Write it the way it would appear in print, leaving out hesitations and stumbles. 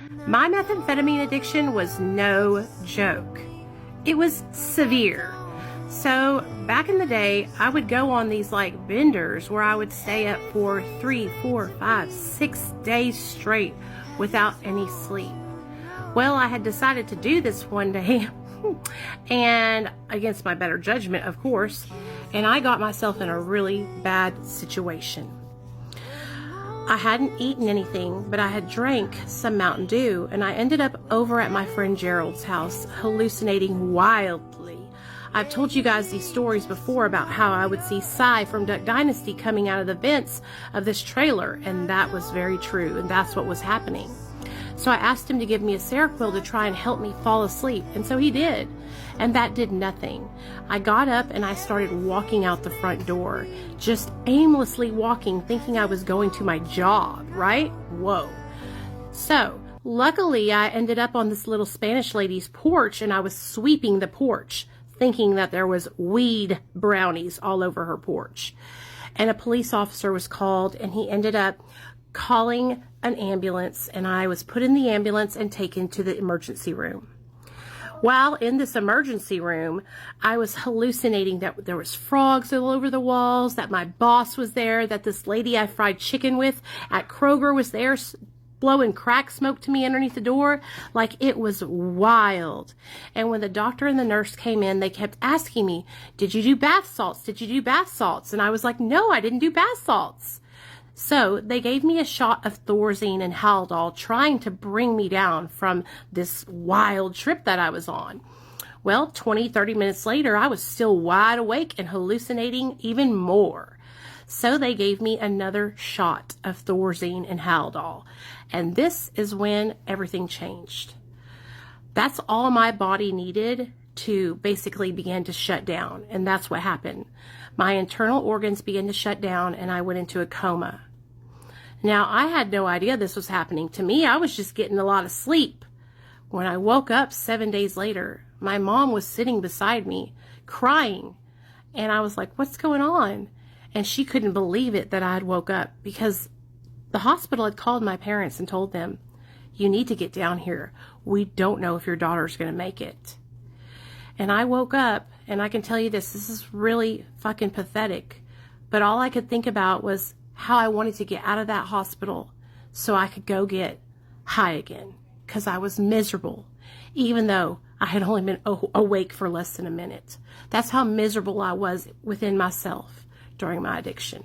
My methamphetamine addiction was no joke. It was severe. So back in the day, I would go on these like benders where I would stay up for 3, 4, 5, 6 days straight without any sleep. Well, I had decided to do this one day and against my better judgment, of course, and I got myself in a really bad situation. I hadn't eaten anything, but I had drank some Mountain Dew, and I ended up over at my friend Gerald's house hallucinating wildly. I've told you guys these stories before about how I would see Cy from Duck Dynasty coming out of the vents of this trailer, and that was very true, and that's what was happening. So I asked him to give me a Seroquel to try and help me fall asleep, and so he did, and that did nothing. I got up and I started walking out the front door, just aimlessly walking, thinking I was going to my job, right? Whoa. So luckily I ended up on this little Spanish lady's porch, and I was sweeping the porch, thinking that there was weed brownies all over her porch. And a police officer was called, and he ended up calling an ambulance, and I was put in the ambulance and taken to the emergency room. While in this emergency room, I was hallucinating that there was frogs all over the walls, that my boss was there, that this lady I fried chicken with at Kroger was there blowing crack smoke to me underneath the door. Like, it was wild. And when the doctor and the nurse came in, they kept asking me, did you do bath salts? Did you do bath salts? And I was like, no, I didn't do bath salts. So they gave me a shot of Thorazine and Haldol, trying to bring me down from this wild trip that I was on. Well, 20, 30 minutes later, I was still wide awake and hallucinating even more. So they gave me another shot of Thorazine and Haldol. And this is when everything changed. That's all my body needed to basically begin to shut down. And that's what happened. My internal organs began to shut down, and I went into a coma. Now, I had no idea this was happening to me. I was just getting a lot of sleep. When I woke up 7 days later, my mom was sitting beside me, crying. And I was like, what's going on? And she couldn't believe it that I had woke up, because the hospital had called my parents and told them, you need to get down here. We don't know if your daughter's going to make it. And I woke up, and I can tell you this is really fucking pathetic. But all I could think about was how I wanted to get out of that hospital so I could go get high again, because I was miserable, even though I had only been awake for less than a minute. That's how miserable I was within myself during my addiction.